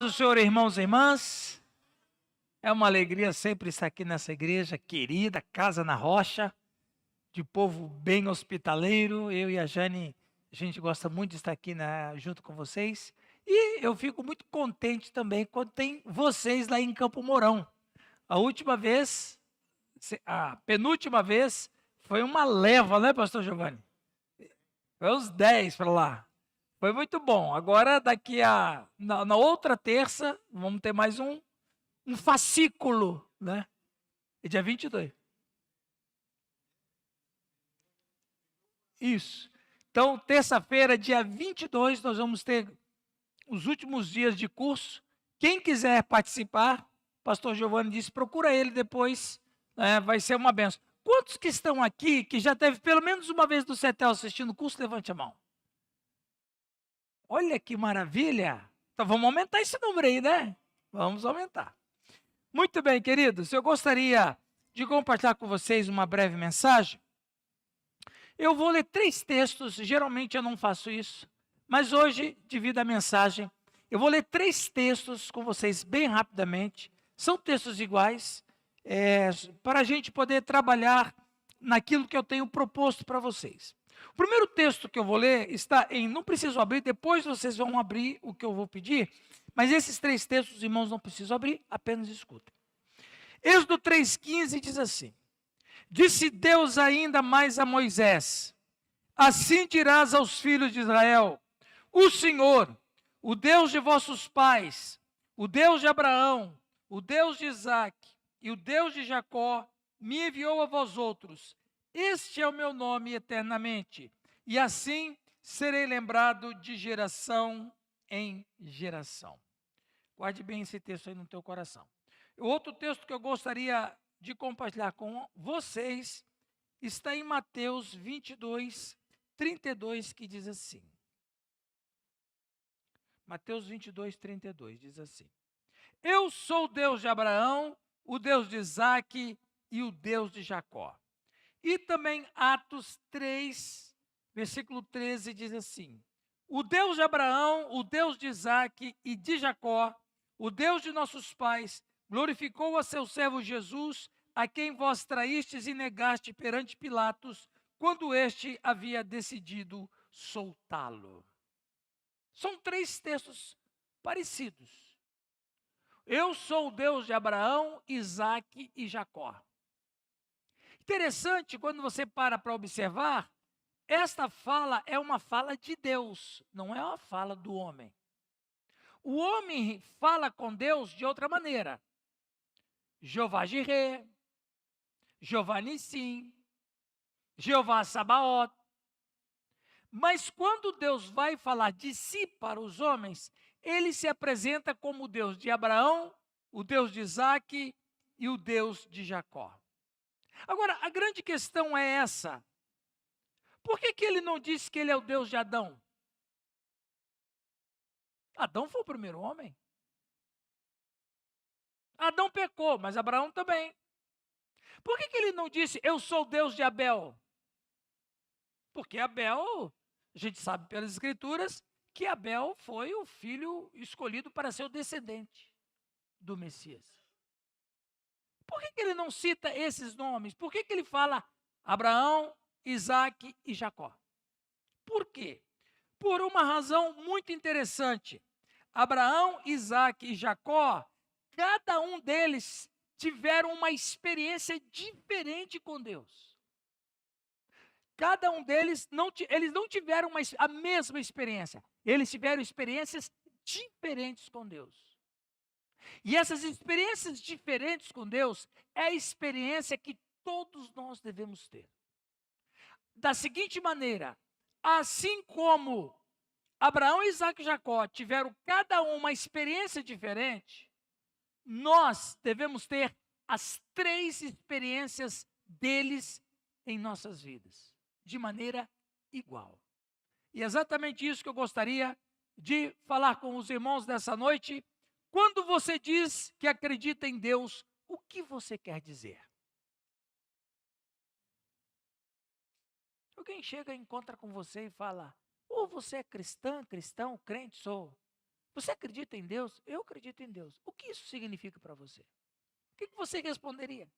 do Senhor, irmãos e irmãs. É uma alegria sempre estar aqui nessa igreja querida, Casa na Rocha, de povo bem hospitaleiro. Eu e a Jane, a gente gosta muito de estar aqui junto com vocês. E eu fico muito contente também quando tem vocês lá em Campo Mourão. A última vez, a penúltima vez, foi uma leva, né, pastor Giovanni? Foi uns 10 para lá. Foi muito bom. Agora, na outra terça, vamos ter mais um fascículo, né? É dia 22. Isso. Então, terça-feira, dia 22, nós vamos ter os últimos dias de curso. Quem quiser participar, pastor Giovanni disse, procura ele depois, né? Vai ser uma benção. Quantos que estão aqui, que já teve pelo menos uma vez do CETEL assistindo o curso, levante a mão. Olha que maravilha! Então vamos aumentar esse número aí, né? Vamos aumentar. Muito bem, queridos, eu gostaria de compartilhar com vocês uma breve mensagem. Eu vou ler 3 textos, geralmente eu não faço isso, mas hoje, devido à mensagem, eu vou ler 3 textos com vocês bem rapidamente. São textos iguais, para a gente poder trabalhar naquilo que eu tenho proposto para vocês. O primeiro texto que eu vou ler está não preciso abrir, depois vocês vão abrir o que eu vou pedir, mas esses 3 textos, irmãos, não precisam abrir, apenas escutem. Êxodo 3,15 diz assim: disse Deus ainda mais a Moisés: assim dirás aos filhos de Israel: o Senhor, o Deus de vossos pais, o Deus de Abraão, o Deus de Isaque e o Deus de Jacó, me enviou a vós outros. Este é o meu nome eternamente, e assim serei lembrado de geração em geração. Guarde bem esse texto aí no teu coração. O outro texto que eu gostaria de compartilhar com vocês está em Mateus 22, 32, que diz assim. Mateus 22, 32 diz assim: eu sou o Deus de Abraão, o Deus de Isaque e o Deus de Jacó. E também Atos 3, versículo 13 diz assim: o Deus de Abraão, o Deus de Isaque e de Jacó, o Deus de nossos pais, glorificou a seu servo Jesus, a quem vós traístes e negaste perante Pilatos, quando este havia decidido soltá-lo. São 3 textos parecidos. Eu sou o Deus de Abraão, Isaque e Jacó. Interessante, quando você para observar, esta fala é uma fala de Deus, não é uma fala do homem. O homem fala com Deus de outra maneira. Jeová Jireh, Jeová Nissim, Jeová Sabaoth. Mas quando Deus vai falar de si para os homens, ele se apresenta como o Deus de Abraão, o Deus de Isaque e o Deus de Jacó. Agora, a grande questão é essa. Por que ele não disse que ele é o Deus de Adão? Adão foi o primeiro homem. Adão pecou, mas Abraão também. Por que ele não disse, eu sou o Deus de Abel? Porque Abel, a gente sabe pelas escrituras, que Abel foi o filho escolhido para ser o descendente do Messias. Por que ele não cita esses nomes? Por que ele fala Abraão, Isaque e Jacó? Por quê? Por uma razão muito interessante. Abraão, Isaque e Jacó, cada um deles tiveram uma experiência diferente com Deus. Cada um deles, eles não tiveram a mesma experiência. Eles tiveram experiências diferentes com Deus. E essas experiências diferentes com Deus é a experiência que todos nós devemos ter. Da seguinte maneira, assim como Abraão, Isaque e Jacó tiveram cada um uma experiência diferente, nós devemos ter as 3 experiências deles em nossas vidas, de maneira igual. E é exatamente isso que eu gostaria de falar com os irmãos dessa noite. Quando você diz que acredita em Deus, o que você quer dizer? Alguém chega e encontra com você e fala, você é cristão, crente? Sou. Você acredita em Deus? Eu acredito em Deus. O que isso significa para você? O que você responderia?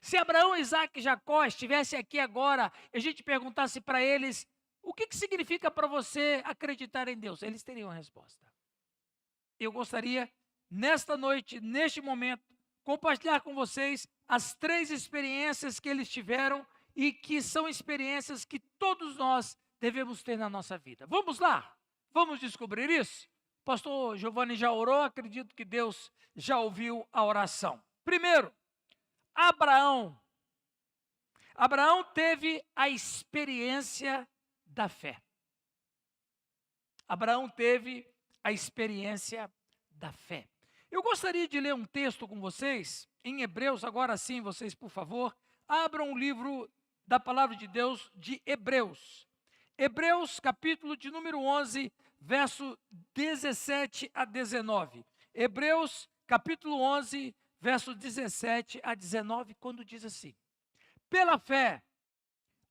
Se Abraão, Isaac e Jacó estivessem aqui agora, e a gente perguntasse para eles, o que significa para você acreditar em Deus? Eles teriam a resposta. Eu gostaria, nesta noite, neste momento, compartilhar com vocês as 3 experiências que eles tiveram e que são experiências que todos nós devemos ter na nossa vida. Vamos lá? Vamos descobrir isso? O pastor Giovanni já orou, acredito que Deus já ouviu a oração. Primeiro, Abraão. Abraão teve a experiência da fé. Abraão teve a experiência da fé. Eu gostaria de ler um texto com vocês, em Hebreus, agora sim, vocês, por favor, abram o livro da palavra de Deus de Hebreus. Hebreus, capítulo de número 11, verso 17 a 19. Hebreus, capítulo 11, verso 17 a 19, quando diz assim: pela fé,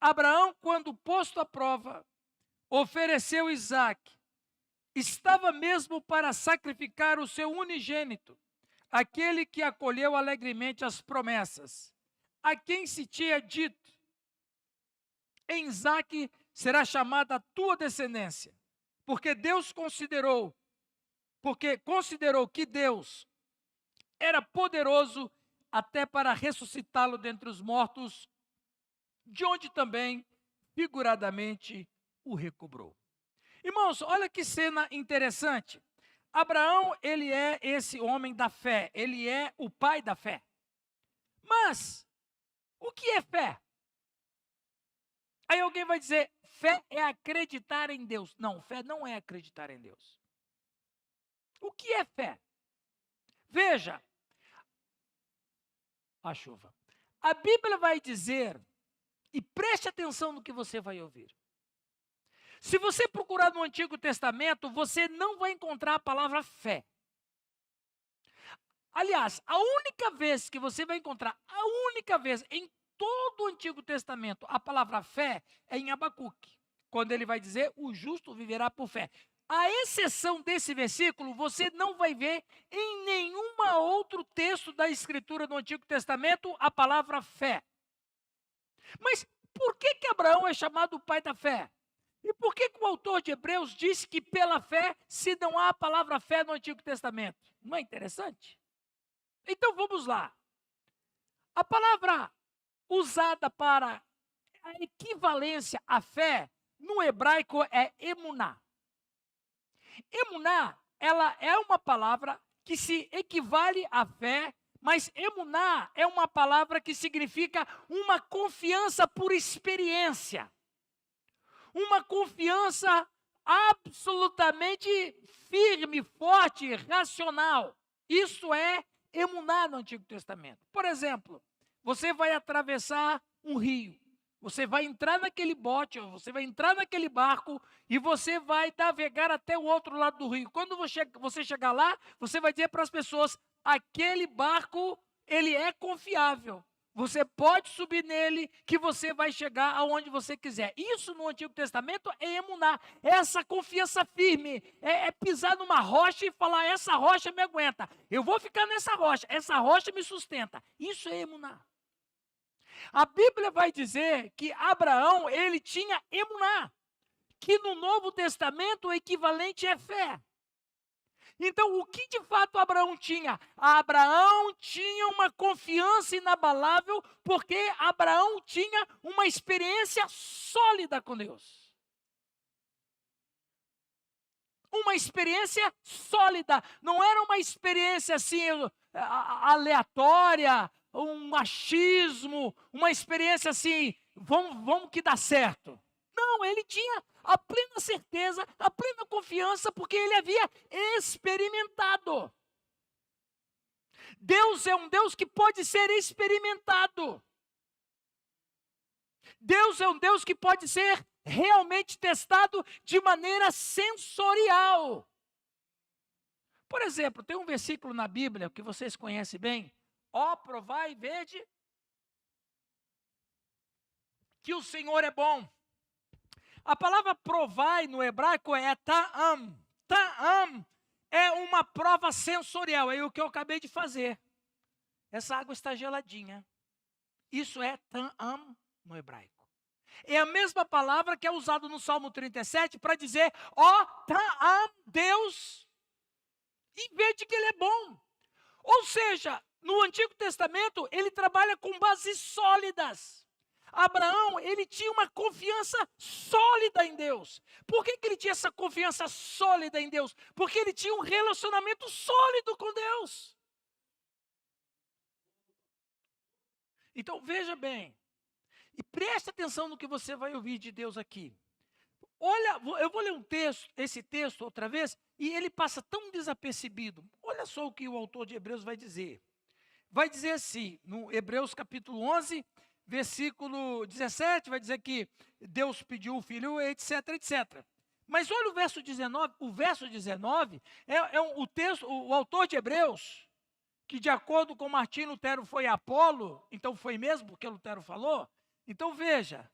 Abraão, quando posto à prova, ofereceu Isaque. Estava mesmo para sacrificar o seu unigênito, aquele que acolheu alegremente as promessas, a quem se tinha dito: em Isaque será chamada a tua descendência, porque considerou que Deus era poderoso até para ressuscitá-lo dentre os mortos, de onde também, figuradamente, o recobrou. Irmãos, olha que cena interessante. Abraão, ele é esse homem da fé, ele é o pai da fé. Mas, o que é fé? Aí alguém vai dizer, fé é acreditar em Deus. Não, fé não é acreditar em Deus. O que é fé? Veja, a chuva. A Bíblia vai dizer, e preste atenção no que você vai ouvir. Se você procurar no Antigo Testamento, você não vai encontrar a palavra fé. Aliás, a única vez que você vai encontrar, a única vez em todo o Antigo Testamento, a palavra fé é em Abacuque, quando ele vai dizer, o justo viverá por fé. A exceção desse versículo, você não vai ver em nenhum outro texto da Escritura do Antigo Testamento a palavra fé. Mas por que Abraão é chamado o pai da fé? E por que o autor de Hebreus disse que pela fé se não há a palavra fé no Antigo Testamento? Não é interessante? Então vamos lá. A palavra usada para a equivalência à fé no hebraico é emuná. Emuná, ela é uma palavra que se equivale à fé, mas emuná é uma palavra que significa uma confiança por experiência. Uma confiança absolutamente firme, forte, racional. Isso é emuná no Antigo Testamento. Por exemplo, você vai atravessar um rio. Você vai entrar naquele bote, ou você vai entrar naquele barco e você vai navegar até o outro lado do rio. Quando você chegar lá, você vai dizer para as pessoas, aquele barco, ele é confiável. Você pode subir nele, que você vai chegar aonde você quiser. Isso no Antigo Testamento é emuná, é essa confiança firme, é pisar numa rocha e falar, essa rocha me aguenta, eu vou ficar nessa rocha, essa rocha me sustenta. Isso é emuná. A Bíblia vai dizer que Abraão, ele tinha emuná, que no Novo Testamento o equivalente é fé. Então, o que de fato Abraão tinha? Abraão tinha uma confiança inabalável, porque Abraão tinha uma experiência sólida com Deus. Uma experiência sólida, não era uma experiência assim aleatória, um achismo, uma experiência assim, vamos que dá certo. Não, ele tinha a plena certeza, a plena confiança, porque ele havia experimentado. Deus é um Deus que pode ser experimentado. Deus é um Deus que pode ser realmente testado de maneira sensorial. Por exemplo, tem um versículo na Bíblia que vocês conhecem bem. Ó, provai e vede que o Senhor é bom. A palavra provai no hebraico é ta'am. Ta'am é uma prova sensorial, é o que eu acabei de fazer. Essa água está geladinha. Isso é Ta'am no hebraico. É a mesma palavra que é usada no Salmo 37 para dizer, ó, Ta'am, Deus, e vede que Ele é bom. Ou seja, no Antigo Testamento, ele trabalha com bases sólidas. Abraão, ele tinha uma confiança sólida em Deus. Por que ele tinha essa confiança sólida em Deus? Porque ele tinha um relacionamento sólido com Deus. Então, veja bem, e preste atenção no que você vai ouvir de Deus aqui. Olha, eu vou ler esse texto outra vez, e ele passa tão desapercebido. Olha só o que o autor de Hebreus vai dizer. Vai dizer assim, no Hebreus capítulo 11, versículo 17, vai dizer que Deus pediu o filho, etc, etc. Mas olha o verso 19 o texto, o autor de Hebreus, que de acordo com Martim Lutero foi Apolo, então foi mesmo porque Lutero falou. Então veja,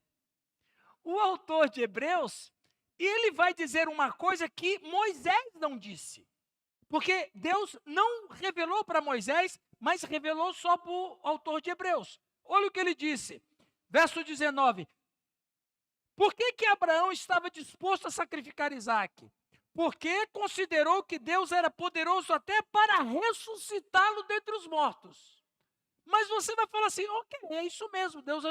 o autor de Hebreus, ele vai dizer uma coisa que Moisés não disse. Porque Deus não revelou para Moisés, mas revelou só para o autor de Hebreus. Olha o que ele disse, verso 19. Por que Abraão estava disposto a sacrificar Isaque? Porque considerou que Deus era poderoso até para ressuscitá-lo dentre os mortos. Mas você vai falar assim, ok, é isso mesmo, Deus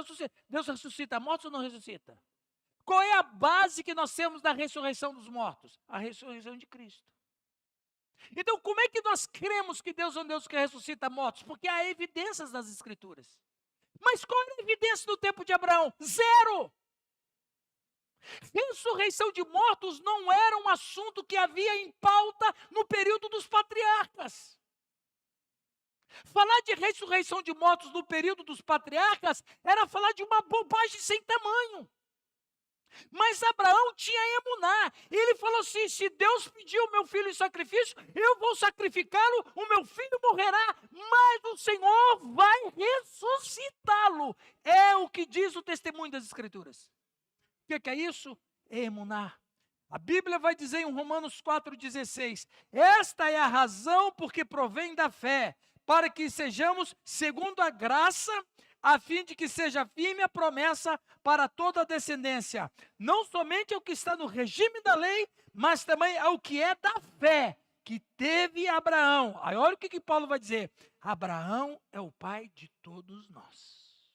ressuscita mortos ou não ressuscita? Qual é a base que nós temos da ressurreição dos mortos? A ressurreição de Cristo. Então, como é que nós cremos que Deus é um Deus que ressuscita mortos? Porque há evidências nas Escrituras. Mas qual era a evidência do tempo de Abraão? Zero! Ressurreição de mortos não era um assunto que havia em pauta no período dos patriarcas. Falar de ressurreição de mortos no período dos patriarcas era falar de uma bobagem sem tamanho. Mas Abraão tinha emuná. Ele falou assim, se Deus pediu o meu filho em sacrifício, eu vou sacrificá-lo, o meu filho morrerá, mas o Senhor vai ressuscitá-lo. É o que diz o testemunho das Escrituras. O que é isso? É emuná. A Bíblia vai dizer em Romanos 4,16, esta é a razão porque provém da fé, para que sejamos segundo a graça, a fim de que seja firme a promessa para toda a descendência, não somente ao que está no regime da lei, mas também ao que é da fé, que teve Abraão. Aí olha o que Paulo vai dizer, Abraão é o pai de todos nós.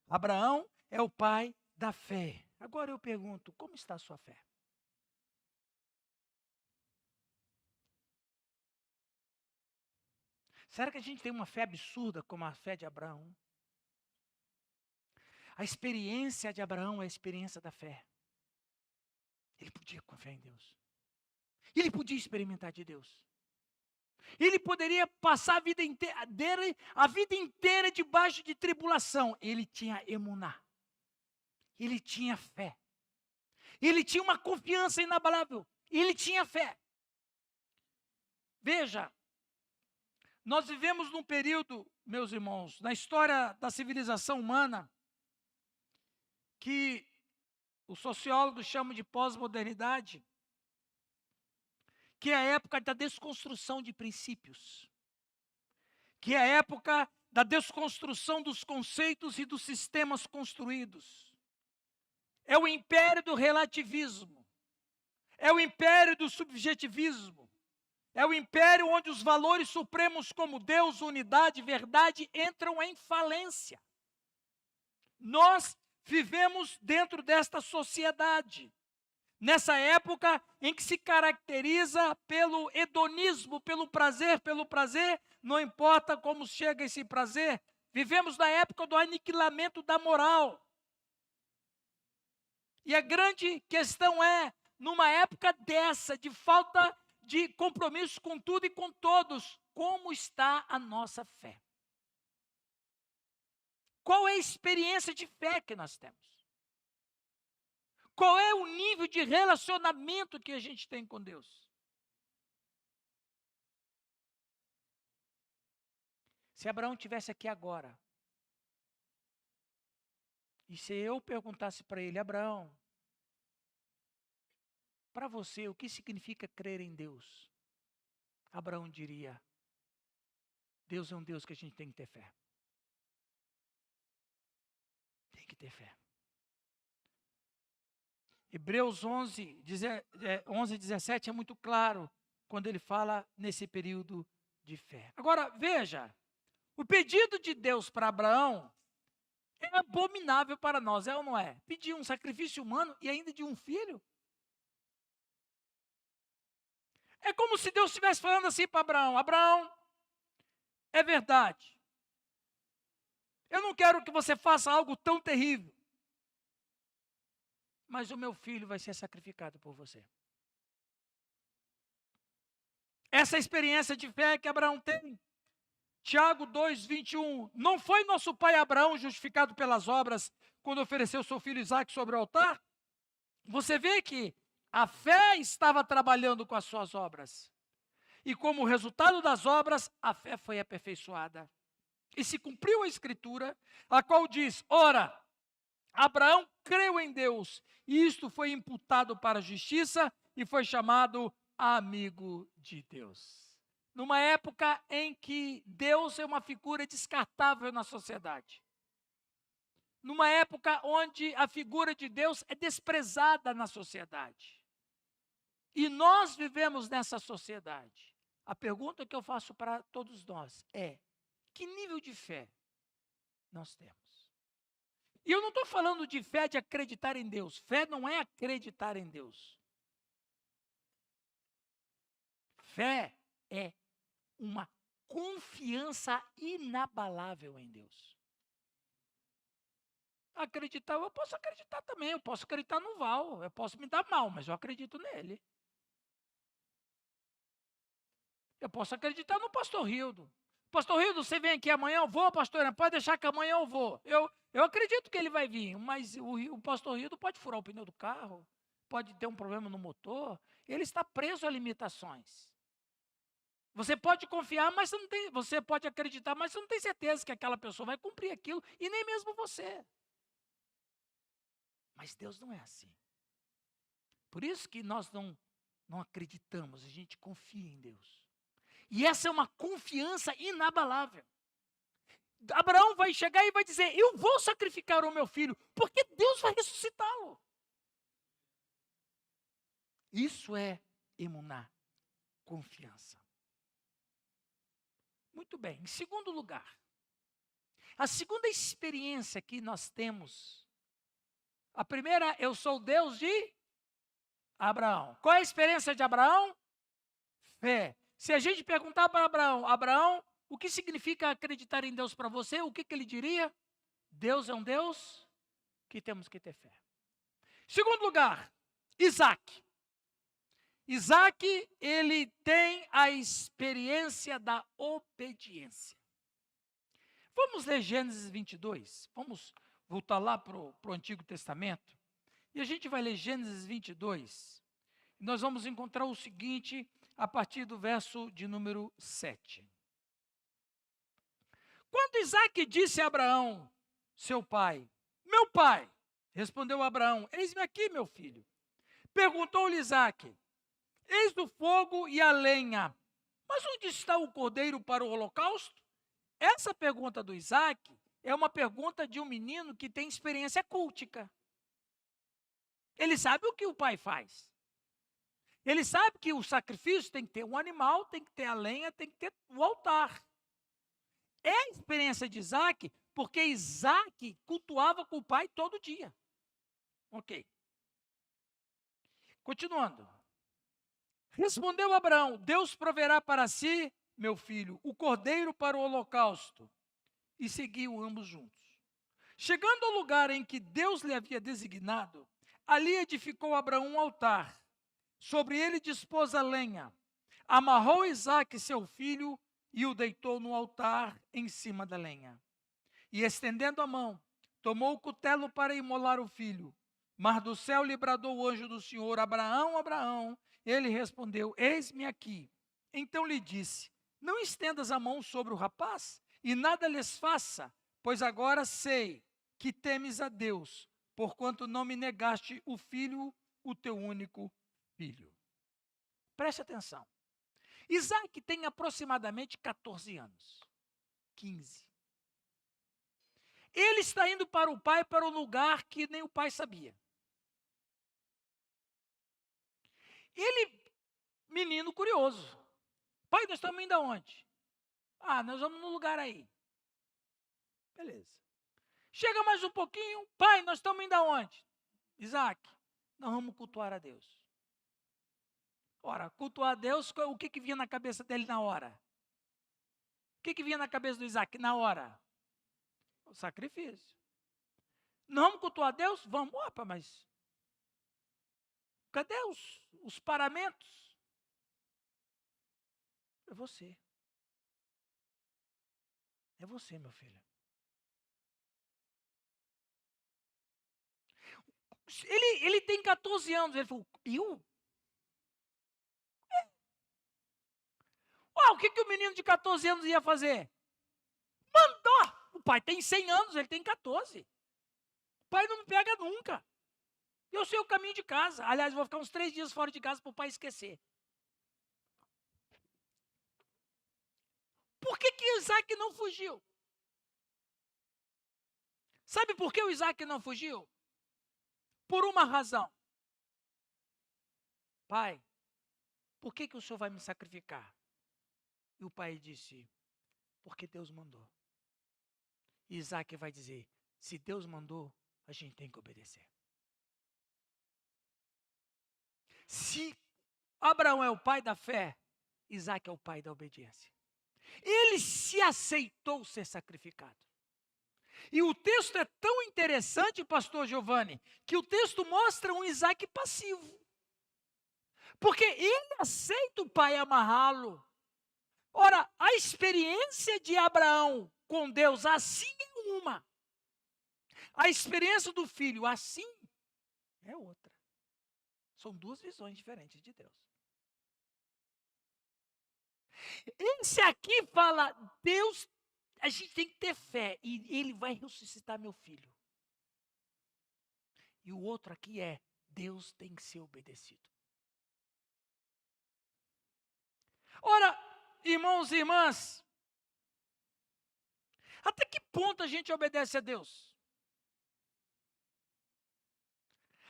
Abraão é o pai da fé. Agora eu pergunto, como está a sua fé? Será que a gente tem uma fé absurda como a fé de Abraão? A experiência de Abraão é a experiência da fé. Ele podia confiar em Deus. Ele podia experimentar de Deus. Ele poderia passar a vida inteira debaixo de tribulação. Ele tinha emuná. Ele tinha fé. Ele tinha uma confiança inabalável. Ele tinha fé. Veja, nós vivemos num período, meus irmãos, na história da civilização humana, que os sociólogos chamam de pós-modernidade, que é a época da desconstrução de princípios, que é a época da desconstrução dos conceitos e dos sistemas construídos. É o império do relativismo, é o império do subjetivismo, é o império onde os valores supremos como Deus, unidade, verdade, entram em falência. Nós vivemos dentro desta sociedade, nessa época em que se caracteriza pelo hedonismo, pelo prazer, não importa como chega esse prazer. Vivemos na época do aniquilamento da moral. E a grande questão é, numa época dessa, de falta de compromisso com tudo e com todos, como está a nossa fé? Qual é a experiência de fé que nós temos? Qual é o nível de relacionamento que a gente tem com Deus? Se Abraão estivesse aqui agora, e se eu perguntasse para ele, Abraão, para você, o que significa crer em Deus? Abraão diria: Deus é um Deus que a gente tem que ter fé. Tem que ter fé. Hebreus 11:17 é muito claro quando ele fala nesse período de fé. Agora, veja, o pedido de Deus para Abraão é abominável para nós, é ou não é? Pedir um sacrifício humano e ainda de um filho? É como se Deus estivesse falando assim para Abraão: Abraão, é verdade. Eu não quero que você faça algo tão terrível, mas o meu filho vai ser sacrificado por você. Essa experiência de fé que Abraão tem. Tiago 2:21. Não foi nosso pai Abraão justificado pelas obras quando ofereceu seu filho Isaque sobre o altar? Você vê que a fé estava trabalhando com as suas obras. E como resultado das obras, a fé foi aperfeiçoada. E se cumpriu a escritura, a qual diz: ora, Abraão creu em Deus, e isto foi imputado para a justiça, e foi chamado amigo de Deus. Numa época em que Deus é uma figura descartável na sociedade. Numa época onde a figura de Deus é desprezada na sociedade. E nós vivemos nessa sociedade. A pergunta que eu faço para todos nós é: que nível de fé nós temos? E eu não estou falando de fé de acreditar em Deus. Fé não é acreditar em Deus. Fé é uma confiança inabalável em Deus. Acreditar, eu posso acreditar também. Eu posso acreditar no Val. Eu posso me dar mal, mas eu acredito nele. Eu posso acreditar no pastor Rildo. Pastor Rildo, você vem aqui amanhã? Eu vou, pastor. Pode deixar que amanhã eu vou. Eu acredito que ele vai vir, mas o pastor Rildo pode furar o pneu do carro, pode ter um problema no motor. Ele está preso a limitações. Você pode confiar, mas você não tem, você pode acreditar, mas você não tem certeza que aquela pessoa vai cumprir aquilo, e nem mesmo você. Mas Deus não é assim. Por isso que nós não acreditamos, a gente confia em Deus. E essa é uma confiança inabalável. Abraão vai chegar e vai dizer: eu vou sacrificar o meu filho, porque Deus vai ressuscitá-lo. Isso é emuná, confiança. Muito bem, em segundo lugar, a segunda experiência que nós temos, a primeira, eu sou o Deus de Abraão. Qual é a experiência de Abraão? Fé. Se a gente perguntar para Abraão: Abraão, o que significa acreditar em Deus para você? O que ele diria? Deus é um Deus que temos que ter fé. Segundo lugar, Isaque. Isaque, ele tem a experiência da obediência. Vamos ler Gênesis 22. Vamos voltar lá para o Antigo Testamento. E a gente vai ler Gênesis 22. E nós vamos encontrar o seguinte a partir do verso de número 7. Quando Isaque disse a Abraão, seu pai: meu pai, respondeu Abraão: eis-me aqui, meu filho. Perguntou-lhe Isaque: eis o fogo e a lenha, mas onde está o cordeiro para o holocausto? Essa pergunta do Isaque é uma pergunta de um menino que tem experiência cultica. Ele sabe o que o pai faz. Ele sabe que o sacrifício tem que ter um animal, tem que ter a lenha, tem que ter o altar. É a experiência de Isaque, porque Isaque cultuava com o pai todo dia. Ok. Continuando. Respondeu Abraão: Deus proverá para si, meu filho, o cordeiro para o holocausto. E seguiu ambos juntos. Chegando ao lugar em que Deus lhe havia designado, ali edificou Abraão um altar. Sobre ele dispôs a lenha. Amarrou Isaque, seu filho, e o deitou no altar em cima da lenha. E estendendo a mão, tomou o cutelo para imolar o filho. Mas do céu lhe bradou o anjo do Senhor: Abraão, Abraão. Ele respondeu: eis-me aqui. Então lhe disse: não estendas a mão sobre o rapaz, e nada lhes faça, pois agora sei que temes a Deus, porquanto não me negaste o filho, o teu único filho. Preste atenção. Isaac tem aproximadamente 14 anos. 15. Ele está indo para o pai para um lugar que nem o pai sabia. Ele, menino curioso. Pai, nós estamos indo aonde? Nós vamos num lugar aí. Beleza. Chega mais um pouquinho. Pai, nós estamos indo aonde? Isaac, nós vamos cultuar a Deus. Ora, cultuar a Deus, o que vinha na cabeça dele na hora? O que vinha na cabeça do Isaac na hora? O sacrifício. Não vamos cultuar a Deus? Vamos. Opa, mas cadê os paramentos? É você. É você, meu filho. Ele tem 14 anos. Ele falou, eu? O que o menino de 14 anos ia fazer? Mandou. O pai tem 100 anos, ele tem 14. O pai não me pega nunca. Eu sei o caminho de casa. Aliás, vou ficar uns 3 dias fora de casa para o pai esquecer. Por que Isaac não fugiu? Sabe por que o Isaac não fugiu? Por uma razão. Pai, por que o senhor vai me sacrificar? E o pai disse, porque Deus mandou. E Isaac vai dizer, se Deus mandou, a gente tem que obedecer. Se Abraão é o pai da fé, Isaac é o pai da obediência. Ele se aceitou ser sacrificado. E o texto é tão interessante, pastor Giovanni, que o texto mostra um Isaac passivo. Porque ele aceita o pai amarrá-lo. Ora, a experiência de Abraão com Deus assim é uma. A experiência do filho assim é outra. São 2 visões diferentes de Deus. Esse aqui fala, Deus, a gente tem que ter fé e ele vai ressuscitar meu filho. E o outro aqui é, Deus tem que ser obedecido. Ora, irmãos e irmãs, até que ponto a gente obedece a Deus?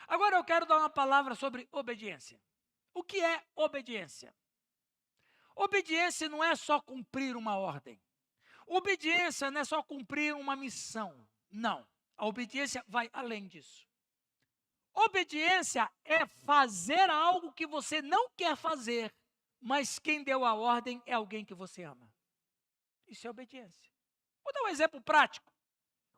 Agora eu quero dar uma palavra sobre obediência. O que é obediência? Obediência não é só cumprir uma ordem. Obediência não é só cumprir uma missão. Não. A obediência vai além disso. Obediência é fazer algo que você não quer fazer, mas quem deu a ordem é alguém que você ama. Isso é obediência. Vou dar um exemplo prático.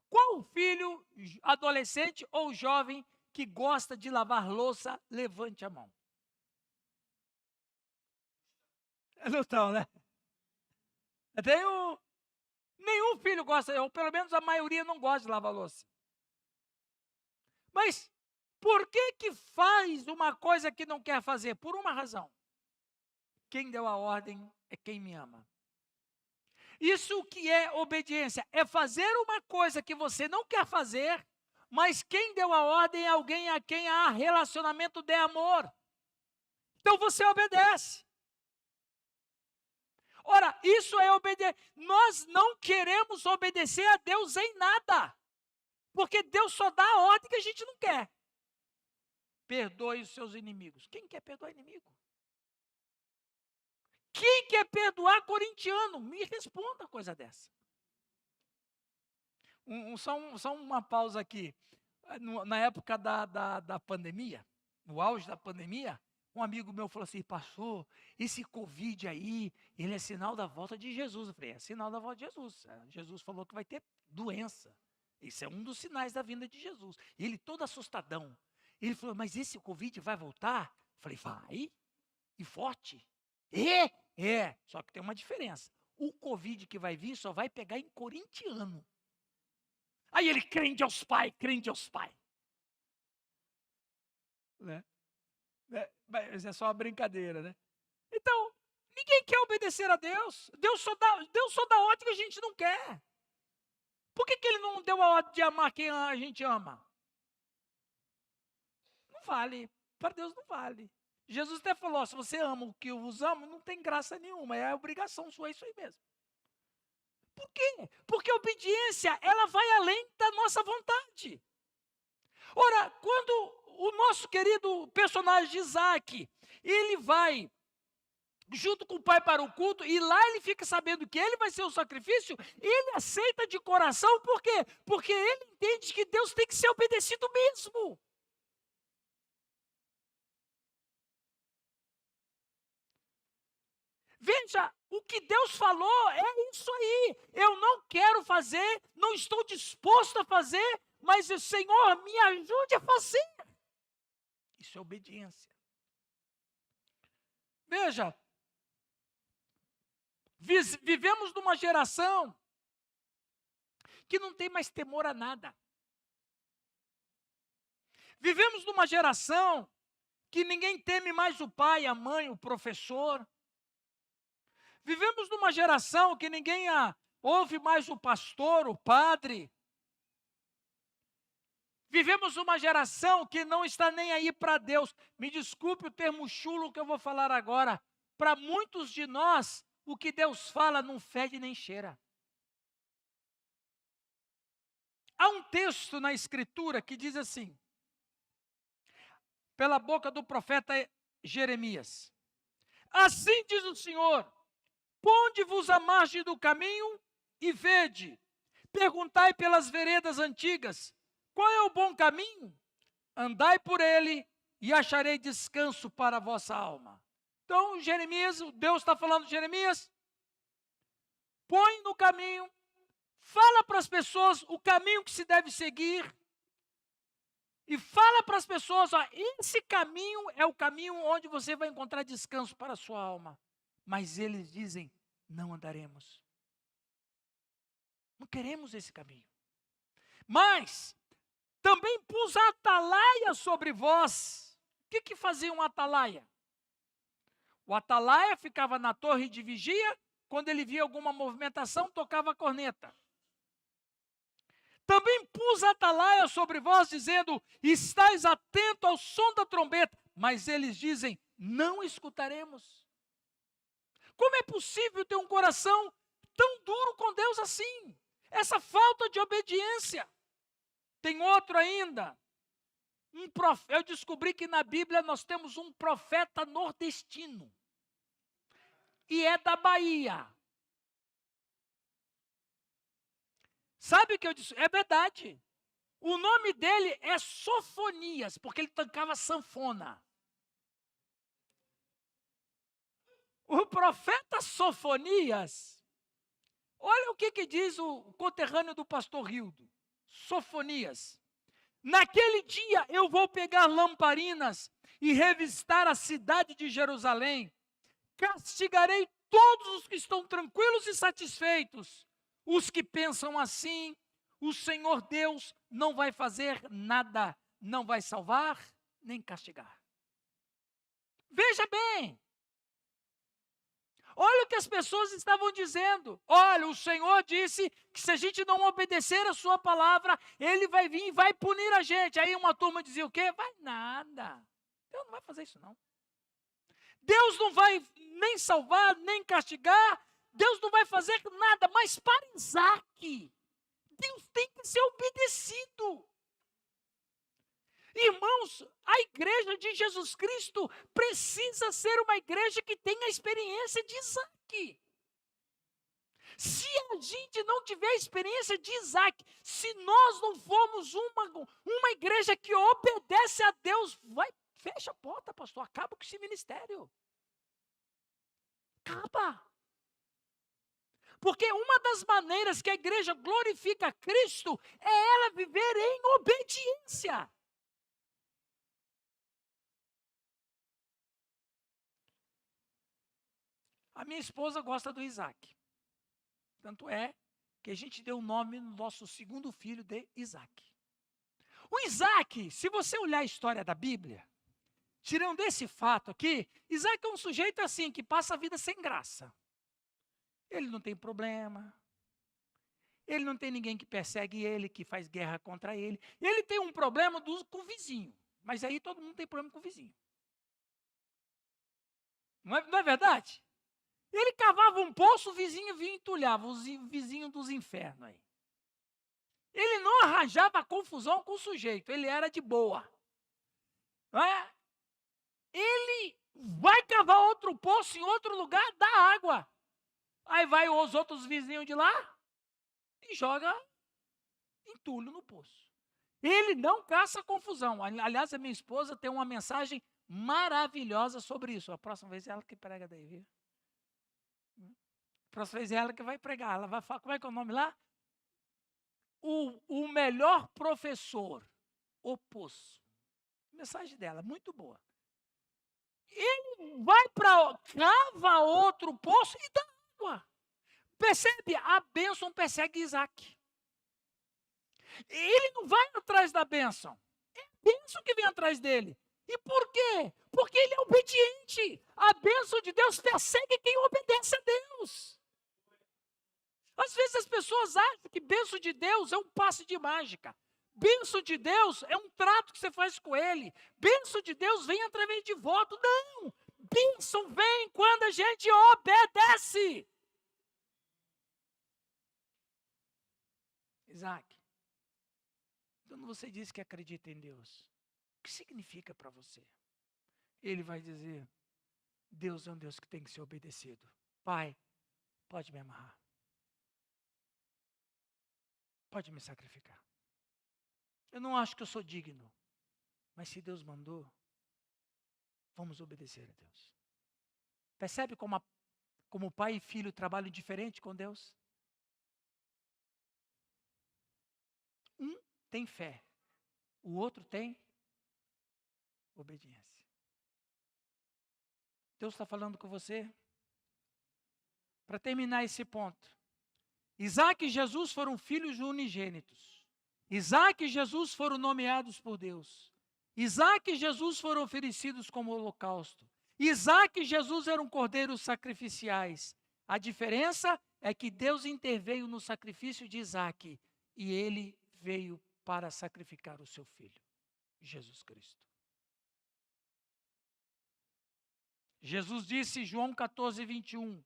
Qual filho, adolescente ou jovem que gosta de lavar louça, levante a mão. Não estão, né? Nenhum filho gosta, ou pelo menos a maioria não gosta de lavar louça. Mas por que faz uma coisa que não quer fazer? Por uma razão. Quem deu a ordem é quem me ama. Isso que é obediência, é fazer uma coisa que você não quer fazer, mas quem deu a ordem é alguém a quem há relacionamento de amor. Então você obedece. Ora, isso é obedecer. Nós não queremos obedecer a Deus em nada, porque Deus só dá a ordem que a gente não quer. Perdoe os seus inimigos. Quem quer perdoar inimigo? Quem quer perdoar corintiano? Me responda uma coisa dessa. Só uma pausa aqui. Na época da pandemia, no auge da pandemia, um amigo meu falou assim, pastor, esse Covid aí, ele é sinal da volta de Jesus. Eu falei, é sinal da volta de Jesus. Jesus falou que vai ter doença. Esse é um dos sinais da vinda de Jesus. Ele todo assustadão. Ele falou, mas esse Covid vai voltar? Eu falei, vai. E forte. Só que tem uma diferença. O Covid que vai vir só vai pegar em corintiano. Aí ele, crente aos pais. Né? Mas é só uma brincadeira, né? Então, ninguém quer obedecer a Deus. Deus só dá ordem que a gente não quer. Por que ele não deu a ordem de amar quem a gente ama? Não vale. Para Deus não vale. Jesus até falou: "Ó, se você ama o que eu vos amo, não tem graça nenhuma, é obrigação sua, é isso aí mesmo." Por quê? Porque a obediência, ela vai além da nossa vontade. Ora, quando o nosso querido personagem Isaac, ele vai junto com o pai para o culto, e lá ele fica sabendo que ele vai ser o sacrifício, ele aceita de coração, por quê? Porque ele entende que Deus tem que ser obedecido mesmo. Veja, o que Deus falou é isso aí. Eu não quero fazer, não estou disposto a fazer, mas o Senhor me ajude a fazer. Isso é obediência. Veja, vivemos numa geração que não tem mais temor a nada. Vivemos numa geração que ninguém teme mais o pai, a mãe, o professor. Vivemos numa geração que ninguém ouve mais o pastor, o padre. Vivemos numa geração que não está nem aí para Deus. Me desculpe o termo chulo que eu vou falar agora. Para muitos de nós, o que Deus fala não fede nem cheira. Há um texto na Escritura que diz assim, pela boca do profeta Jeremias: "Assim diz o Senhor, ponde-vos à margem do caminho e vede, perguntai pelas veredas antigas, qual é o bom caminho? Andai por ele e acharei descanso para a vossa alma." Então, Jeremias, Deus está falando, Jeremias, põe no caminho, fala para as pessoas o caminho que se deve seguir, e fala para as pessoas, ó, esse caminho é o caminho onde você vai encontrar descanso para a sua alma. Mas eles dizem, não andaremos. Não queremos esse caminho. Mas também pus a atalaia sobre vós. O que fazia um atalaia? O atalaia ficava na torre de vigia, quando ele via alguma movimentação, tocava a corneta. Também pus a atalaia sobre vós, dizendo, estais atento ao som da trombeta. Mas eles dizem, não escutaremos. Como é possível ter um coração tão duro com Deus assim? Essa falta de obediência. Tem outro ainda. Eu descobri que na Bíblia nós temos um profeta nordestino. E é da Bahia. Sabe o que eu disse? É verdade. O nome dele é Sofonias, porque ele tocava sanfona. O profeta Sofonias, olha o que diz o conterrâneo do pastor Rildo. Sofonias: naquele dia eu vou pegar lamparinas e revistar a cidade de Jerusalém. Castigarei todos os que estão tranquilos e satisfeitos. Os que pensam assim, o Senhor Deus não vai fazer nada, não vai salvar nem castigar. Veja bem, olha o que as pessoas estavam dizendo. Olha, o Senhor disse que se a gente não obedecer a sua palavra, Ele vai vir e vai punir a gente. Aí uma turma dizia o quê? Vai nada. Deus não vai fazer isso não. Deus não vai nem salvar, nem castigar. Deus não vai fazer nada. Mas para Isaac, Deus tem que ser obedecido. Irmãos, a igreja de Jesus Cristo precisa ser uma igreja que tenha a experiência de Isaac. Se a gente não tiver a experiência de Isaac, se nós não formos uma igreja que obedece a Deus, fecha a porta, pastor, acaba com esse ministério. Acaba. Porque uma das maneiras que a igreja glorifica Cristo é ela viver em obediência. A minha esposa gosta do Isaac. Tanto é que a gente deu o nome no nosso segundo filho de Isaac. O Isaac, se você olhar a história da Bíblia, tirando esse fato aqui, Isaac é um sujeito assim, que passa a vida sem graça. Ele não tem problema. Ele não tem ninguém que persegue ele, que faz guerra contra ele. Ele tem um problema com o vizinho. Mas aí todo mundo tem problema com o vizinho. Não é verdade? Ele cavava um poço, o vizinho vinha e entulhava, vizinho dos infernos aí. Ele não arranjava confusão com o sujeito, ele era de boa. Não é? Ele vai cavar outro poço em outro lugar, dá água. Aí vai os outros vizinhos de lá e joga entulho no poço. Ele não caça confusão. Aliás, a minha esposa tem uma mensagem maravilhosa sobre isso. A próxima vez é ela que prega daí, viu? A próxima vez é ela que vai pregar. Ela vai falar, como é que é o nome lá? O melhor professor, o poço. Mensagem dela, muito boa. Ele vai para cava outro poço e dá água. Percebe? A bênção persegue Isaac. Ele não vai atrás da bênção. É a bênção que vem atrás dele. E por quê? Porque ele é obediente. A bênção de Deus persegue quem obedece a Deus. Às vezes as pessoas acham que bênção de Deus é um passe de mágica. Bênção de Deus é um trato que você faz com ele. Bênção de Deus vem através de voto. Não! Bênção vem quando a gente obedece. Isaac, quando você diz que acredita em Deus, o que significa para você? Ele vai dizer, Deus é um Deus que tem que ser obedecido. Pai, pode me amarrar. Pode me sacrificar. Eu não acho que eu sou digno, mas se Deus mandou, vamos obedecer a Deus. Percebe como pai e filho trabalham diferente com Deus? Um tem fé, o outro tem obediência. Deus está falando com você? Para terminar esse ponto, Isaac e Jesus foram filhos unigênitos. Isaac e Jesus foram nomeados por Deus. Isaac e Jesus foram oferecidos como holocausto. Isaac e Jesus eram cordeiros sacrificiais. A diferença é que Deus interveio no sacrifício de Isaac e ele veio para sacrificar o seu filho, Jesus Cristo. Jesus disse, João 14, 21,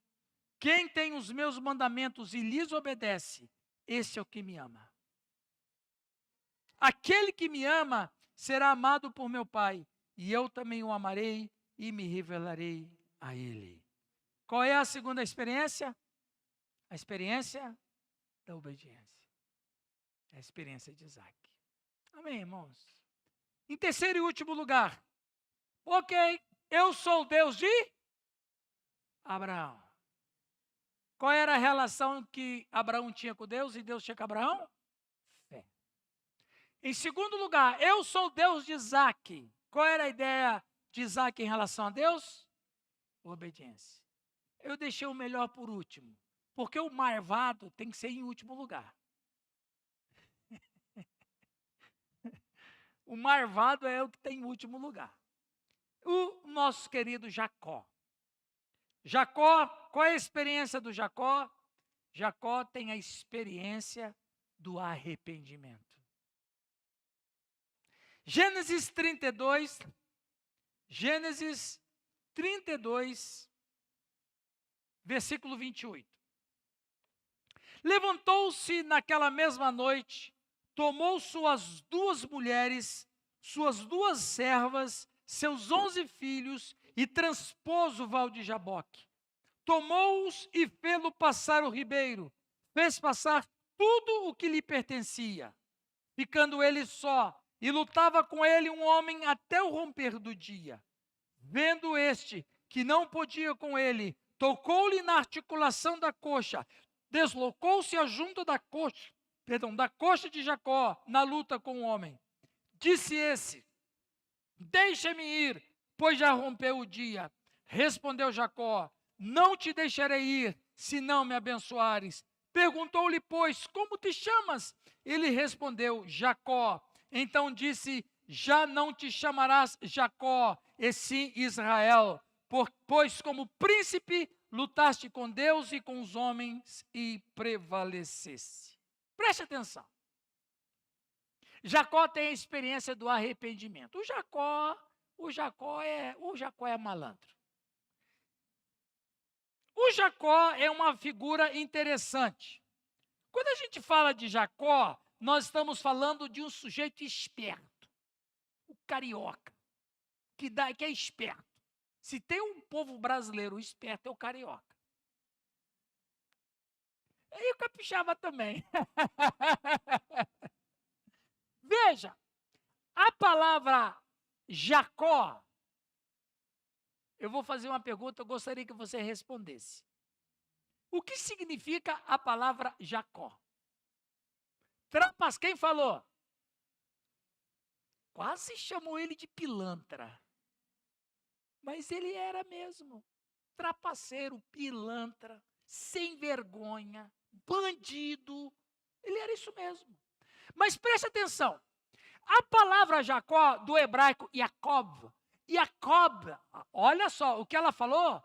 quem tem os meus mandamentos e lhes obedece, esse é o que me ama. Aquele que me ama será amado por meu Pai, e eu também o amarei e me revelarei a ele. Qual é a segunda experiência? A experiência da obediência. É a experiência de Isaac. Amém, irmãos? Em terceiro e último lugar, ok, eu sou o Deus de Abraão. Qual era a relação que Abraão tinha com Deus e Deus tinha com Abraão? Fé. Em segundo lugar, eu sou o Deus de Isaac. Qual era a ideia de Isaac em relação a Deus? Obediência. Eu deixei o melhor por último, porque o marvado tem que ser em último lugar. O marvado é o que tem em último lugar. O nosso querido Jacó. Jacó, qual é a experiência do Jacó? Jacó tem a experiência do arrependimento. Gênesis 32, versículo 28. Levantou-se naquela mesma noite, tomou suas 2 mulheres, suas 2 servas, seus 11 filhos e transpôs o val de Jaboque. Tomou-os e fê-lo passar o ribeiro, fez passar tudo o que lhe pertencia, ficando ele só, e lutava com ele um homem até o romper do dia. Vendo este que não podia com ele, tocou-lhe na articulação da coxa, deslocou-se a junta da coxa de Jacó, na luta com o homem. Disse esse, deixa-me ir, pois já rompeu o dia. Respondeu Jacó, não te deixarei ir, se não me abençoares. Perguntou-lhe, pois, como te chamas? Ele respondeu, Jacó. Então disse, já não te chamarás Jacó, e sim Israel, pois como príncipe lutaste com Deus e com os homens e prevalecesse. Preste atenção. Jacó tem a experiência do arrependimento. O Jacó é malandro. O Jacó é uma figura interessante. Quando a gente fala de Jacó, nós estamos falando de um sujeito esperto, o carioca, que é esperto. Se tem um povo brasileiro esperto, é o carioca. E o capixaba também. Veja, a palavra Jacó, eu vou fazer uma pergunta, eu gostaria que você respondesse. O que significa a palavra Jacó? Quem falou? Quase chamou ele de pilantra. Mas ele era mesmo. Trapaceiro, pilantra, sem vergonha, bandido. Ele era isso mesmo. Mas preste atenção. A palavra Jacó, do hebraico Jacob, olha só, o que ela falou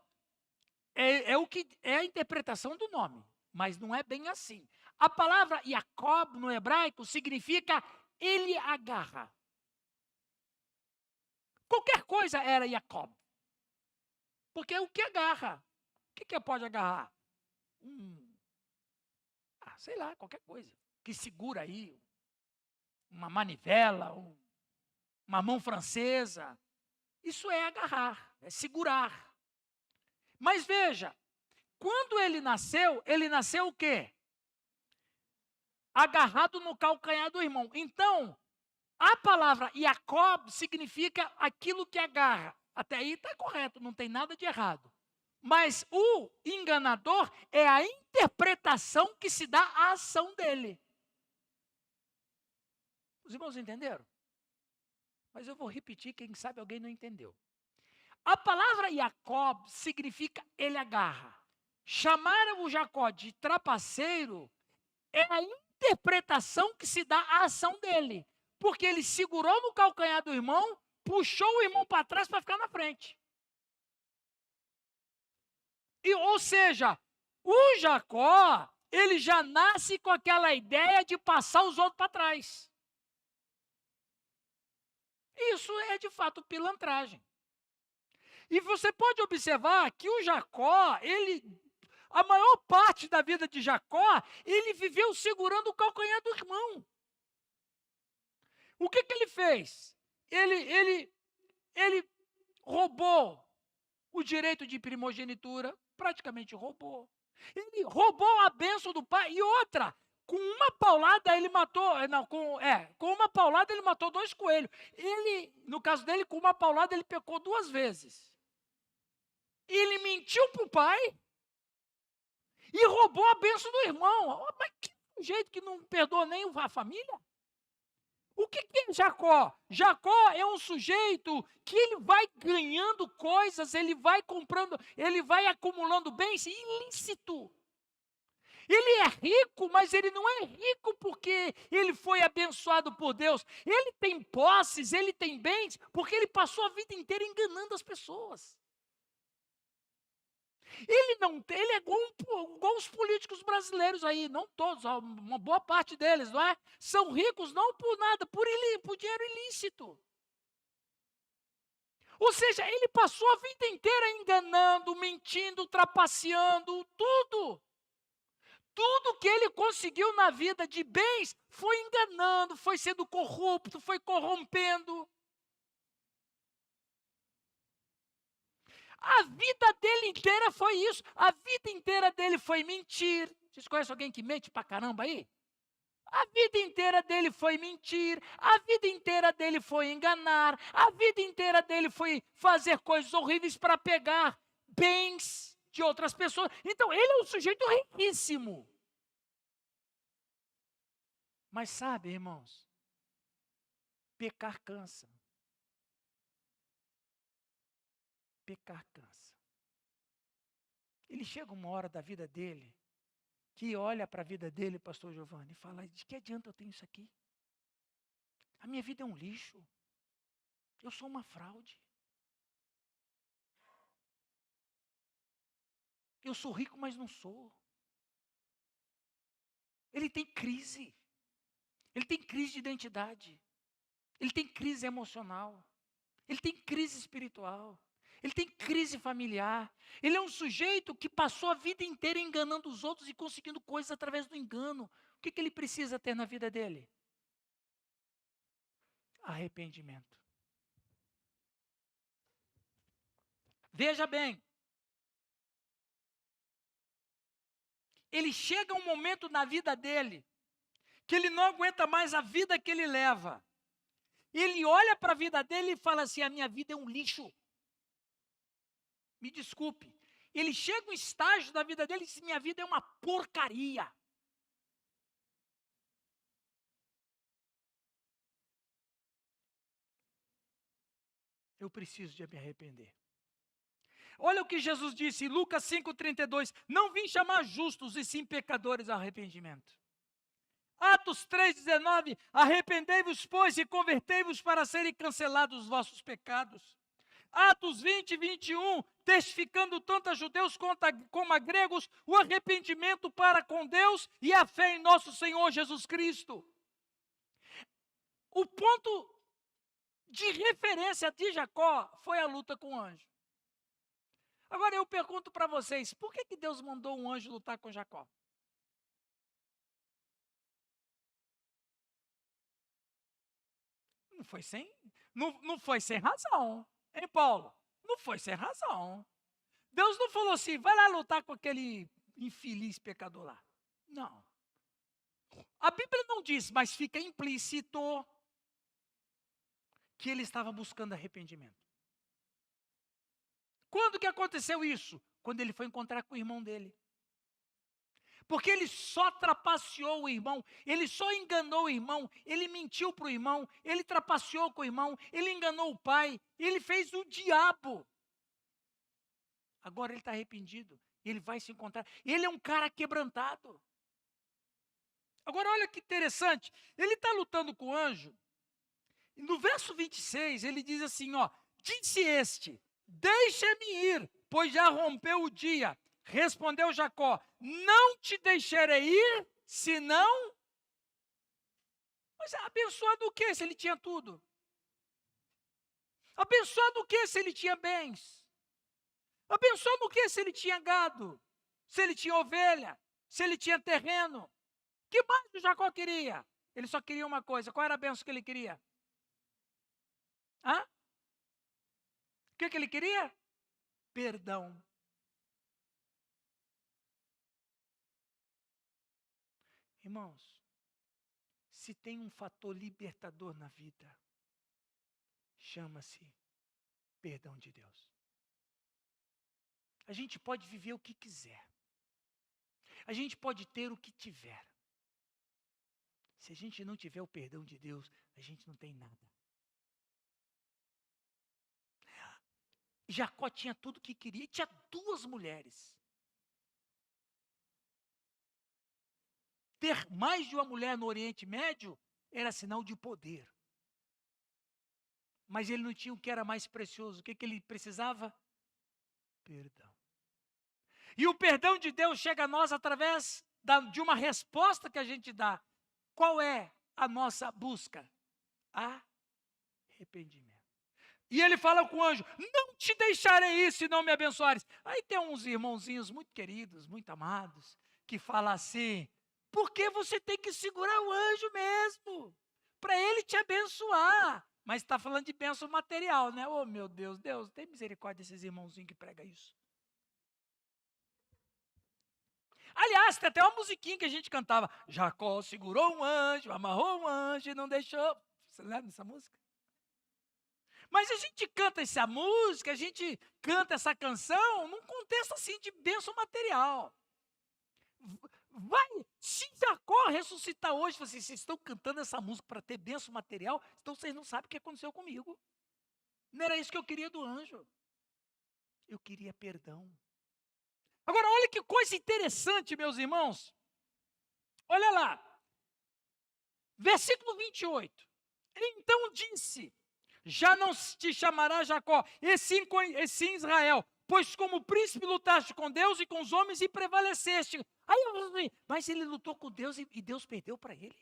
é a interpretação do nome, mas não é bem assim. A palavra Jacob no hebraico significa ele agarra. Qualquer coisa era Jacob. Porque é o que agarra. O que pode agarrar? Sei lá, qualquer coisa. Que segura aí. Uma manivela, uma mão francesa. Isso é agarrar, é segurar. Mas veja, quando ele nasceu o quê? Agarrado no calcanhar do irmão. Então, a palavra Jacob significa aquilo que agarra. Até aí está correto, não tem nada de errado. Mas o enganador é a interpretação que se dá à ação dele. Os irmãos entenderam? Mas eu vou repetir, quem sabe alguém não entendeu. A palavra Jacob significa ele agarra. Chamar o Jacó de trapaceiro é a interpretação que se dá à ação dele. Porque ele segurou no calcanhar do irmão, puxou o irmão para trás para ficar na frente. Ou seja, o Jacó, ele já nasce com aquela ideia de passar os outros para trás. Isso é, de fato, pilantragem. E você pode observar que o Jacó, a maior parte da vida de Jacó, ele viveu segurando o calcanhar do irmão. O que ele fez? Ele roubou o direito de primogenitura, praticamente roubou. Ele roubou a bênção do pai. E outra, com uma paulada ele matou, com uma paulada ele matou 2 coelhos. No caso dele, com uma paulada ele pecou 2 vezes. Ele mentiu para o pai e roubou a bênção do irmão. Mas que jeito que não perdoa nem a família? O que é Jacó? Jacó é um sujeito que ele vai ganhando coisas, ele vai comprando, ele vai acumulando bens ilícito. Ele é rico, mas ele não é rico porque ele foi abençoado por Deus. Ele tem posses, ele tem bens, porque ele passou a vida inteira enganando as pessoas. Ele é igual os políticos brasileiros aí, não todos, uma boa parte deles, não é? São ricos não por nada, por dinheiro ilícito. Ou seja, ele passou a vida inteira enganando, mentindo, trapaceando, tudo. Tudo que ele conseguiu na vida de bens foi enganando, foi sendo corrupto, foi corrompendo. A vida dele inteira foi isso. A vida inteira dele foi mentir. Vocês conhecem alguém que mente pra caramba aí? A vida inteira dele foi mentir. A vida inteira dele foi enganar. A vida inteira dele foi fazer coisas horríveis para pegar bens de outras pessoas. Então, ele é um sujeito riquíssimo. Mas sabe, irmãos, pecar cansa. Pecar cansa. Ele chega uma hora da vida dele que olha para a vida dele, pastor Giovanni, e fala: de que adianta eu ter isso aqui? A minha vida é um lixo. Eu sou uma fraude. Eu sou rico, mas não sou. Ele tem crise. Ele tem crise de identidade. Ele tem crise emocional. Ele tem crise espiritual. ele tem crise familiar, ele é um sujeito que passou a vida inteira enganando os outros e conseguindo coisas através do engano. O que ele precisa ter na vida dele? Arrependimento. Veja bem, ele chega um momento na vida dele que ele não aguenta mais a vida que ele leva. Ele olha para a vida dele e fala assim: a minha vida é um lixo. Me desculpe. Ele chega um estágio da vida dele e diz: minha vida é uma porcaria. Eu preciso de me arrepender. Olha o que Jesus disse em Lucas 5,32. Não vim chamar justos, e sim pecadores ao arrependimento. Atos 3,19. Arrependei-vos, pois, e convertei-vos para serem cancelados os vossos pecados. Atos 20:21, testificando tanto a judeus como a gregos, o arrependimento para com Deus e a fé em nosso Senhor Jesus Cristo. O ponto de referência de Jacó foi a luta com o anjo. Agora eu pergunto para vocês, por que Deus mandou um anjo lutar com Jacó? Não foi sem razão, hein, Paulo? Não foi sem razão. Deus não falou assim: vai lá lutar com aquele infeliz pecador lá. Não. A Bíblia não diz, mas fica implícito que ele estava buscando arrependimento. Quando que aconteceu isso? Quando ele foi encontrar com o irmão dele. Porque ele só trapaceou o irmão, ele só enganou o irmão, ele mentiu para o irmão, ele trapaceou com o irmão, ele enganou o pai, ele fez o diabo. Agora ele está arrependido, ele vai se encontrar. Ele é um cara quebrantado. Agora olha que interessante, ele está lutando com o anjo, e no verso 26 ele diz assim, ó: disse este, deixa-me ir, pois já rompeu o dia. Respondeu Jacó: não te deixarei ir, senão... Mas abençoado o que se ele tinha tudo? Abençoado o que se ele tinha bens? Abençoado o que se ele tinha gado? Se ele tinha ovelha? Se ele tinha terreno? Que mais o Jacó queria? Ele só queria uma coisa. Qual era a benção que ele queria? Hã? O que ele queria? Perdão. Irmãos, se tem um fator libertador na vida, chama-se perdão de Deus. A gente pode viver o que quiser. A gente pode ter o que tiver. Se a gente não tiver o perdão de Deus, a gente não tem nada. Jacó tinha tudo o que queria e tinha 2 mulheres. Ter mais de uma mulher no Oriente Médio era sinal de poder. Mas ele não tinha o que era mais precioso. O que ele precisava? Perdão. E o perdão de Deus chega a nós através de uma resposta que a gente dá. Qual é a nossa busca? Arrependimento. E ele fala com o anjo: não te deixarei ir se não me abençoares. Aí tem uns irmãozinhos muito queridos, muito amados, que falam assim: por que você tem que segurar o anjo mesmo? Para ele te abençoar. Mas está falando de bênção material, né? Oh, meu Deus, Deus, tem misericórdia desses irmãozinhos que pregam isso. Aliás, tem até uma musiquinha que a gente cantava: Jacó segurou um anjo, amarrou um anjo e não deixou. Você lembra dessa música? Mas a gente canta essa música, a gente canta essa canção num contexto assim de bênção material. Se Jacó ressuscitar hoje, vocês estão cantando essa música para ter bênção material, então vocês não sabem o que aconteceu comigo. Não era isso que eu queria do anjo. Eu queria perdão. Agora, olha que coisa interessante, meus irmãos. Olha lá. Versículo 28. Então disse: já não te chamará Jacó, e sim Israel, pois como príncipe lutaste com Deus e com os homens e prevaleceste. Aí eu falei: mas ele lutou com Deus e Deus perdeu para ele?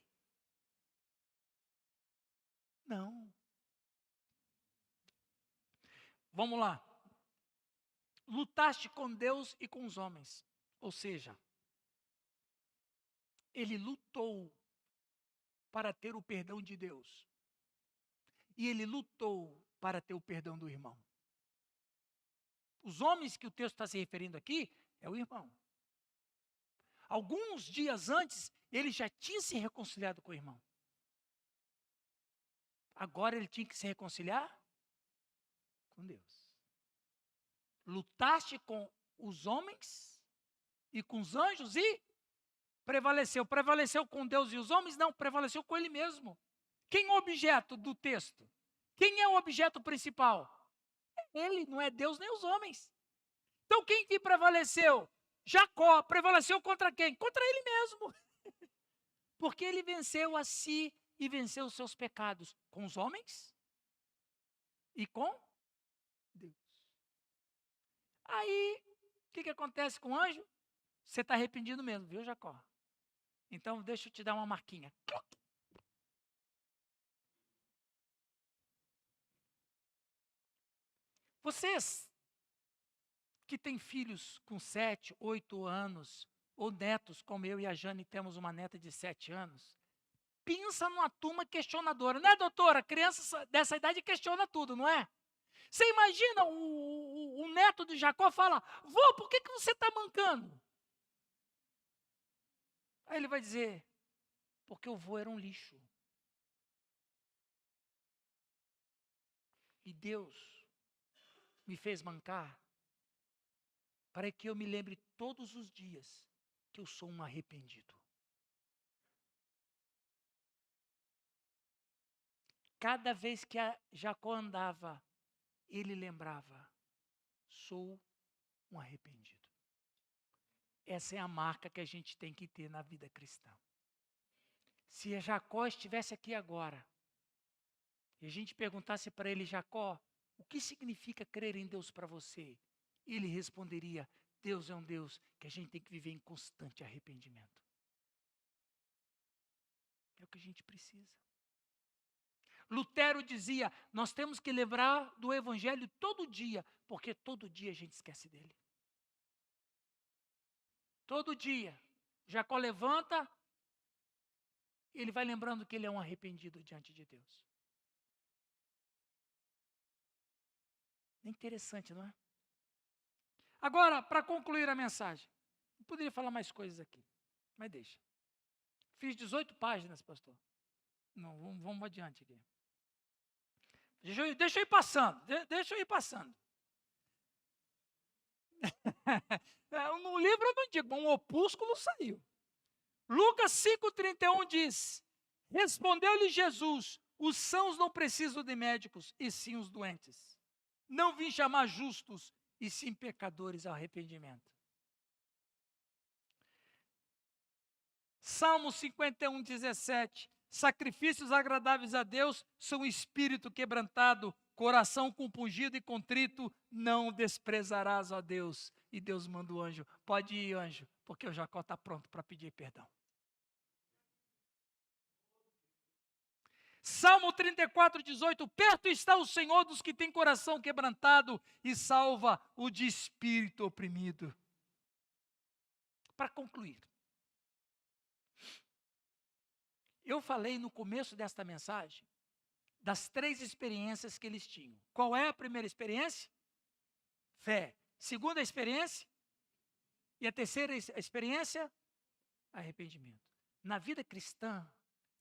Não. Vamos lá. lutaste com Deus e com os homens. Ou seja, ele lutou para ter o perdão de Deus. E ele lutou para ter o perdão do irmão. Os homens que o texto está se referindo aqui é o irmão. Alguns dias antes, ele já tinha se reconciliado com o irmão. Agora ele tinha que se reconciliar com Deus. Lutaste com os homens e com os anjos e prevaleceu. Prevaleceu com Deus e os homens? Não, prevaleceu com ele mesmo. Quem é o objeto do texto? Quem é o objeto principal? É ele, não é Deus nem os homens. Então quem que prevaleceu? Jacó prevaleceu contra quem? Contra ele mesmo. Porque ele venceu a si e venceu os seus pecados. Com os homens e com Deus. Aí, o que acontece com o anjo? Você está arrependido mesmo, viu, Jacó? Então, deixa eu te dar uma marquinha. Vocês que têm filhos com 7, 8 anos, ou netos, como eu e a Jane temos uma neta de 7 anos, pensa numa turma questionadora. Não é, doutora? Criança dessa idade questiona tudo, não é? Você imagina o neto de Jacó fala, vô, por que você está mancando? Aí ele vai dizer, porque o vô era um lixo. E Deus me fez mancar para que eu me lembre todos os dias que eu sou um arrependido. Cada vez que Jacó andava, ele lembrava, sou um arrependido. Essa é a marca que a gente tem que ter na vida cristã. Se Jacó estivesse aqui agora, e a gente perguntasse para ele, Jacó, o que significa crer em Deus para você? Ele responderia, Deus é um Deus que a gente tem que viver em constante arrependimento. É o que a gente precisa. Lutero dizia, nós temos que lembrar do Evangelho todo dia, porque todo dia a gente esquece dele. Todo dia. Jacó levanta, ele vai lembrando que ele é um arrependido diante de Deus. É interessante, não é? Agora, para concluir a mensagem, eu poderia falar mais coisas aqui, mas deixa. Fiz 18 páginas, pastor. Não, vamos adiante aqui. Deixa eu ir passando, deixa eu ir passando. No livro eu não digo, um opúsculo saiu. Lucas 5,31 diz, respondeu-lhe Jesus, os sãos não precisam de médicos, e sim os doentes. Não vim chamar justos, e sim pecadores ao arrependimento. Salmo 51,17, sacrifícios agradáveis a Deus são espírito quebrantado, coração compungido e contrito, não desprezarás, ó Deus. E Deus manda o anjo, pode ir, anjo, porque o Jacó está pronto para pedir perdão. Salmo 34,18, perto está o Senhor dos que têm coração quebrantado e salva o de espírito oprimido. Para concluir, eu falei no começo desta mensagem das 3 experiências que eles tinham. Qual é a primeira experiência? Fé. Segunda experiência? E a terceira experiência? Arrependimento. Na vida cristã,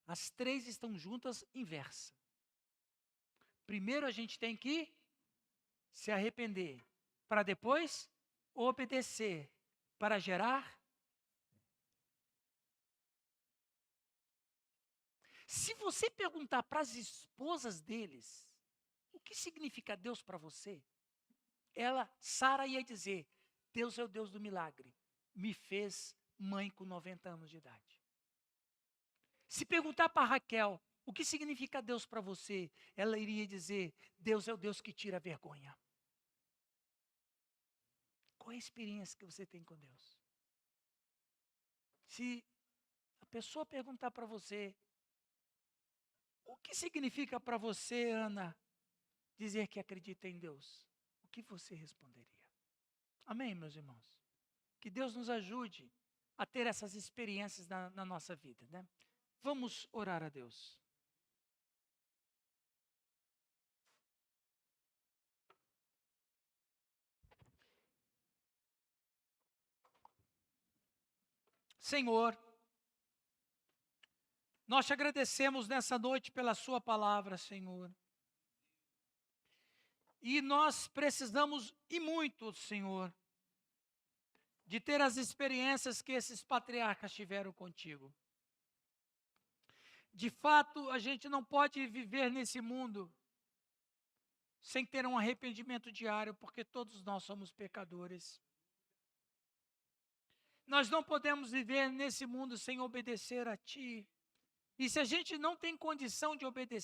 as 3 estão juntas inversa. Primeiro a gente tem que se arrepender, para depois obedecer, para gerar. Se você perguntar para as esposas deles, o que significa Deus para você? Sara ia dizer, Deus é o Deus do milagre, me fez mãe com 90 anos de idade. Se perguntar para Raquel, o que significa Deus para você? Ela iria dizer, Deus é o Deus que tira a vergonha. Qual é a experiência que você tem com Deus? Se a pessoa perguntar para você, o que significa para você, Ana, dizer que acredita em Deus? O que você responderia? Amém, meus irmãos? Que Deus nos ajude a ter essas experiências na nossa vida, né? Vamos orar a Deus. Senhor, nós te agradecemos nessa noite pela sua palavra, Senhor. E nós precisamos, e muito, Senhor, de ter as experiências que esses patriarcas tiveram contigo. De fato, a gente não pode viver nesse mundo sem ter um arrependimento diário, porque todos nós somos pecadores. Nós não podemos viver nesse mundo sem obedecer a Ti. E se a gente não tem condição de obedecer,